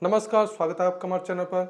नमस्कार, स्वागत है आपका हमारे चैनल पर।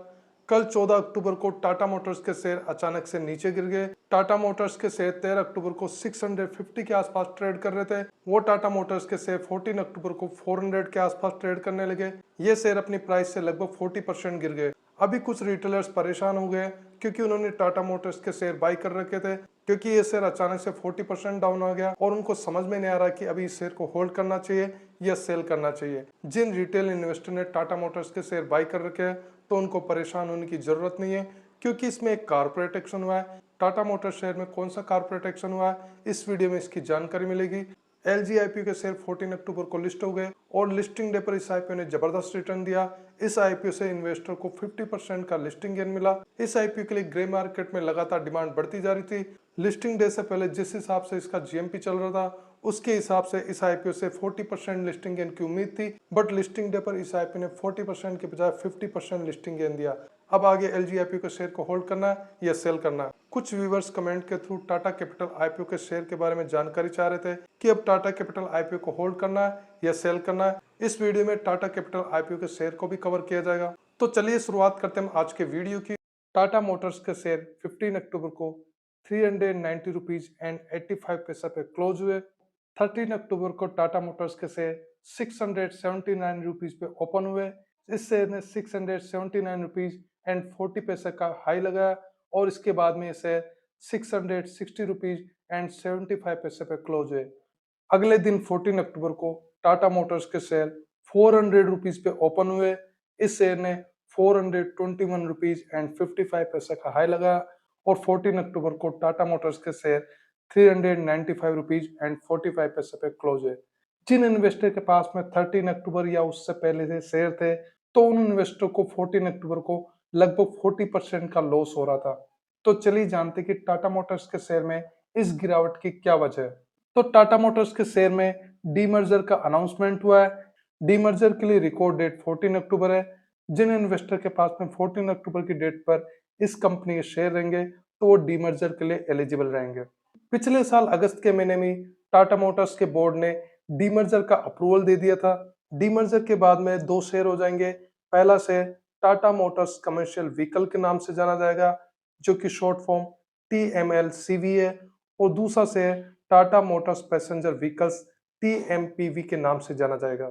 कल 14 अक्टूबर को टाटा मोटर्स के शेयर अचानक से नीचे गिर गए। टाटा मोटर्स के शेयर 13 अक्टूबर को 650 के आसपास ट्रेड कर रहे थे। वो टाटा मोटर्स के शेयर 14 अक्टूबर को 400 के आसपास ट्रेड करने लगे। ये शेयर अपनी प्राइस से लगभग 40% गिर गए। अभी कुछ रिटेलर्स परेशान हो गए क्योंकि उन्होंने टाटा मोटर्स के शेयर बाई कर रखे थे, क्योंकि ये शेयर अचानक से 40% डाउन आ गया और उनको समझ में नहीं आ रहा कि अभी इस शेयर को होल्ड करना चाहिए या सेल करना चाहिए। जिन रिटेल इन्वेस्टर ने टाटा मोटर्स के शेयर बाई कर रखे हैं तो उनको परेशान होने की जरूरत नहीं है, क्योंकि इसमें एक कारपोरेट एक्शन हुआ है। टाटा मोटर्स शेयर में कौन सा कारपोरेट एक्शन हुआ है, इस वीडियो में इसकी जानकारी मिलेगी। एलजी आईपीओ के शेयर 14 अक्टूबर को लिस्ट हो गए और लिस्टिंग डे पर इस आईपीओ ने जबरदस्त रिटर्न दिया। इस आईपीओ से इन्वेस्टर को 50% का लिस्टिंग गेन मिला। इस आईपीओ के लिए ग्रे मार्केट में लगातार डिमांड बढ़ती जा रही थी। लिस्टिंग डे से पहले जिस हिसाब से इसका जीएमपी चल रहा था, उसके हिसाब से इस आईपीओ से 40% लिस्टिंग गेन की उम्मीद थी, बट लिस्टिंग डे पर इस आईपीओ ने 40% के बजाय 50% लिस्टिंग गेन दिया। अब आगे एलजी आईपीओ के शेयर को होल्ड करना है या सेल करना है। कुछ व्यूवर्स कमेंट के थ्रू टाटा कैपिटल आईपीओ के शेयर के बारे में जानकारी चाह रहे थे कि अब टाटा कैपिटल आईपीओ को होल्ड करना है या सेल करना है। इस वीडियो में टाटा कैपिटल आईपीओ के शेयर को भी कवर किया जाएगा। तो चलिए शुरुआत करते हैं आज के वीडियो की। टाटा मोटर्स के शेयर 15 अक्टूबर को 390 रुपीज एंड 85 पैसा पे क्लोज हुए। 13 अक्टूबर को टाटा मोटर्स के शेयर 679 रुपीज पे ओपन हुए। इस शेयर ने 679 रुपीज एंड 40 पैसे का हाई लगाया और इसके बाद में ये शेयर 660 रुपीज एंड 75 पैसे पे क्लोज हुए। अगले दिन 14 अक्टूबर को टाटा मोटर्स के शेयर 400 रुपीज पे ओपन हुए। इस शेयर ने 421 रुपीज एंड 55 पैसे का हाई लगाया और 14 अक्टूबर को टाटा मोटर्स के शेयर 395 रुपीज एंड 45 पैसे पे क्लोज हुए। जिन इन्वेस्टर के पास में 13 अक्टूबर या उससे पहले से शेयर थे, तो उन इन्वेस्टर को 14 अक्टूबर को लगभग 40% का लॉस हो रहा था। तो चलिए जानते कि टाटा मोटर्स के शेयर में इस गिरावट की क्या वजह है। तो टाटा मोटर्स के शेयर में डीमर्जर का अनाउंसमेंट हुआ है। डीमर्जर के लिए रिकॉर्ड डेट 14 अक्टूबर है। जिन इन्वेस्टर के पास में 14 अक्टूबर की डेट पर इस कंपनी के शेयर रहेंगे, तो वो डीमर्जर के लिए एलिजिबल रहेंगे। पिछले साल अगस्त के महीने में टाटा मोटर्स के बोर्ड ने डीमर्जर का अप्रूवल दे दिया था। डीमर्जर के बाद में दो शेयर हो जाएंगे। पहला share Tata motors commercial vehicle के नाम से जाना जाएगा, जो कि शॉर्ट फॉर्म TMLCV है, और दूसरा share Tata Motors passenger vehicles TMPV के नाम से जाना जाएगा।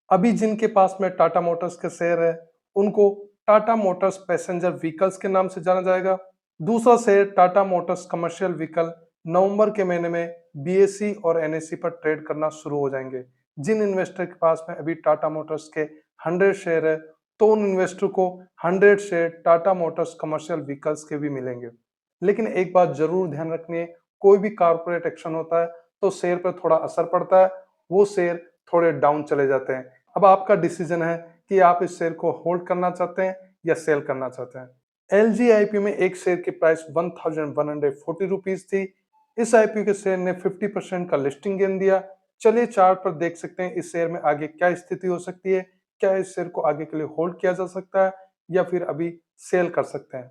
अभी जिनके पास में टाटा मोटर्स के शेयर है, उनको टाटा मोटर्स पैसेंजर व्हीकल्स के नाम से जाना जाएगा। दूसरा share Tata motors commercial vehicle नवंबर के महीने में BSE और NSE पर ट्रेड करना शुरू हो जाएंगे। जिन इन्वेस्टर के पास में अभी टाटा मोटर्स के 100 शेयर है, तो उन इन्वेस्टर को 100 share Tata motors commercial vehicles के भी मिलेंगे। लेकिन एक बात जरूर ध्यान रखनी है, कोई भी कारपोरेट एक्शन होता है तो शेयर पर थोड़ा असर पड़ता है, वो शेयर थोड़े डाउन चले जाते हैं। अब आपका डिसीजन है कि आप इस शेयर को होल्ड करना चाहते हैं या सेल करना चाहते हैं। एलजी आईपीओ में एक शेयर की प्राइस 1140 रुपीज थी। इस आईपीओ के शेयर ने 50% का लिस्टिंग गेन दिया। चलिए चार्ट पर देख सकते हैं इस शेयर में आगे क्या स्थिति हो सकती है। क्या इस शेयर को आगे के लिए होल्ड किया जा सकता है या फिर अभी सेल कर सकते हैं।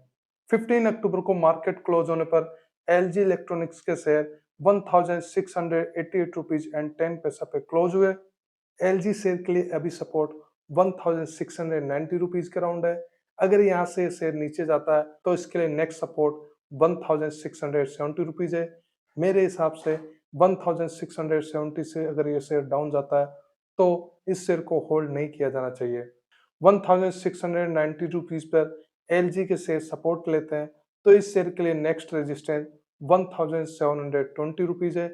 15 अक्टूबर को मार्केट क्लोज होने पर एलजी इलेक्ट्रॉनिक्स के शेयर 1688 रुपीज एंड 10 पैसा पे क्लोज हुए। एलजी शेयर के लिए अभी सपोर्ट 1690 रुपीज के राउंड है। अगर यहाँ से शेयर नीचे जाता है तो इसके लिए नेक्स्ट सपोर्ट 1670 रुपीज है। मेरे हिसाब से 1670 से अगर ये शेयर डाउन जाता है तो इस शेयर को होल्ड नहीं किया जाना चाहिए। 1690 रुपीज पर एलजी के शेयर सपोर्ट लेते हैं, तो इस शेयर के लिए नेक्स्ट रेजिस्टेंस 1720 रुपीज है।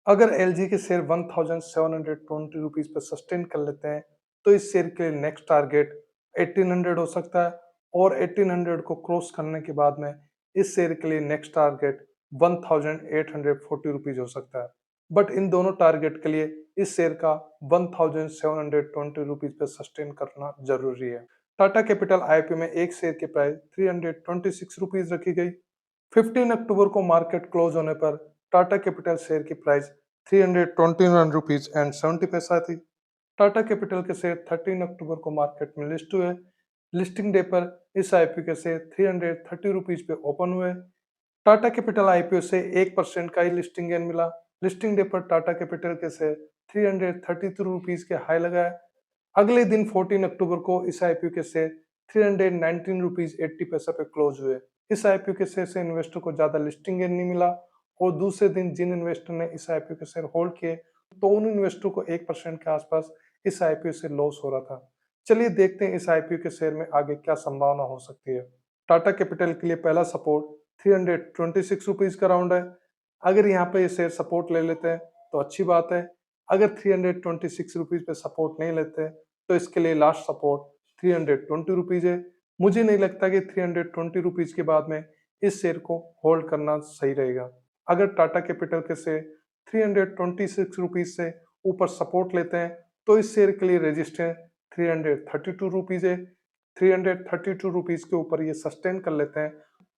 अगर एलजी के शेयर 1720 रुपीज पर सस्टेन कर लेते हैं, तो इस शेयर के लिए नेक्स्ट टारगेट 1800 हो सकता है और 1800 को क्रॉस करने के बाद में इस शेयर के लिए नेक्स्ट टारगेट 1840 रुपीज हो सकता है। बट इन दोनों टारगेट के लिए इस शेयर का 1720 रुपीज पे सस्टेन करना जरूरी है। टाटा कैपिटल आईपीओ में एक शेयर की प्राइस 326 रुपीज रखी गई। 15 अक्टूबर को मार्केट क्लोज होने पर टाटा कैपिटल शेयर की प्राइस 321 रुपीज एंड 70 पैसा थी। टाटा कैपिटल के शेयर 13 अक्टूबर को मार्केट में लिस्ट हुए। लिस्टिंग डे पर इस आईपीओ के शेयर 330 रुपीज पे ओपन हुए। टाटा कैपिटल आईपीओ से 1% का ही लिस्टिंग गेन मिला। लिस्टिंग डे पर टाटा कैपिटल के शेयर 332 रुपीज के हाई लगाया। अगले दिन 14 अक्टूबर को इस आईपीओ के शेयर 319 रुपीज 80 पैसा पे क्लोज हुए। इस आईपीओ के शेयर से इन्वेस्टर को ज्यादा लिस्टिंग गेन नहीं मिला और दूसरे दिन जिन इन्वेस्टर ने इस आईपीओ के शेयर होल्ड किए तो उन इन्वेस्टर को 1% के आसपास इस आईपीओ से लॉस हो रहा था। चलिए देखते हैं इस आईपीओ के शेयर में आगे क्या संभावना हो सकती है। टाटा कैपिटल के लिए पहला सपोर्ट 326 रुपीज का राउंड है। अगर यहाँ पे ये शेयर सपोर्ट ले लेते हैं तो अच्छी बात है। अगर 326 रुपीज पे सपोर्ट नहीं लेते तो इसके लिए लास्ट सपोर्ट 320 रुपीज है। मुझे नहीं लगता कि 320 रुपीज के बाद में इस शेयर को होल्ड करना सही रहेगा। अगर टाटा कैपिटल के शेयर 326 रुपीज से ऊपर सपोर्ट लेते हैं तो इस शेयर के लिए रेजिस्टेंस 332 रुपीज है। 332 रुपीज के ऊपर ये सस्टेन कर लेते हैं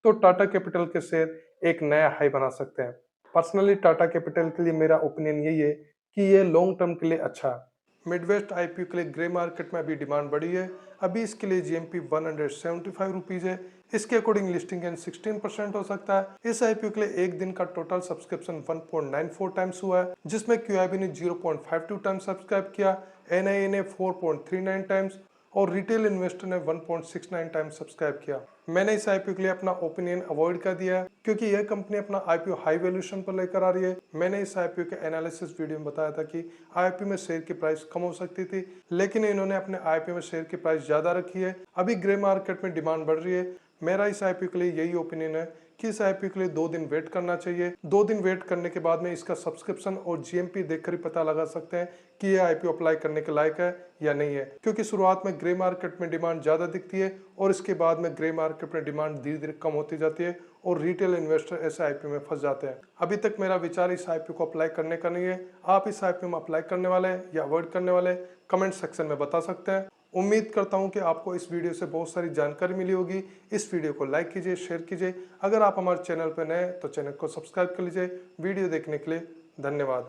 तो टाटा कैपिटल के शेयर एक नया हाई बना सकते हैं। पर्सनली टाटा कैपिटल के लिए मेरा ओपिनियन यही है कि ये लॉन्ग टर्म के लिए अच्छा है। मिडवेस्ट आईपीओ के लिए ग्रे मार्केट में अभी डिमांड बढ़ी है। अभी इसके लिए जीएमपी 175 रुपीज है। इसके अकॉर्डिंग लिस्टिंग गेन 16% हो सकता है। इस आईपीओ के लिए एक दिन का टोटल सब्सक्रिप्शन 1.94 टाइम्स हुआ है, जिसमें क्यूआईबी ने 0.52 टाइम्स सब्सक्राइब किया, एनआईए ने 4.39 टाइम्स और रिटेल इन्वेस्टर ने 1.69 टाइम्स सब्सक्राइब किया। मैंने इस आईपीओ के लिए अपना ओपिनियन अवॉइड कर दिया है क्योंकि यह कंपनी अपना आईपीओ हाई वैल्यूएशन पर लेकर आ रही है। मैंने इस आईपीओ के एनालिसिस वीडियो में बताया था कि आईपीओ में शेयर की प्राइस कम हो सकती थी, लेकिन इन्होंने अपने आईपीओ में शेयर की प्राइस ज्यादा रखी है। अभी ग्रे मार्केट में डिमांड बढ़ रही है। मेरा इस आईपीओ के लिए यही ओपिनियन है कि इस आईपीओ के लिए 2 दिन वेट करना चाहिए। 2 दिन वेट करने के बाद में इसका सब्सक्रिप्शन और जीएमपी देखकर ही पता लगा सकते हैं कि ये आईपीओ अप्लाई करने के लायक है या नहीं है, क्योंकि शुरुआत में ग्रे मार्केट में डिमांड ज्यादा दिखती है और इसके बाद में ग्रे मार्केट में डिमांड धीरे धीरे कम होती जाती है और रिटेल इन्वेस्टर ऐसे आईपीओ में फंस जाते हैं। अभी तक मेरा विचार इस आईपीओ को अप्लाई करने का नहीं है। आप इस आईपीओ में अप्लाई करने वाले हैं या अवॉइड करने वाले, कमेंट सेक्शन में बता सकते हैं। उम्मीद करता हूं कि आपको इस वीडियो से बहुत सारी जानकारी मिली होगी। इस वीडियो को लाइक कीजिए, शेयर कीजिए। अगर आप हमारे चैनल पर नए हैं तो चैनल को सब्सक्राइब कर लीजिए। वीडियो देखने के लिए धन्यवाद।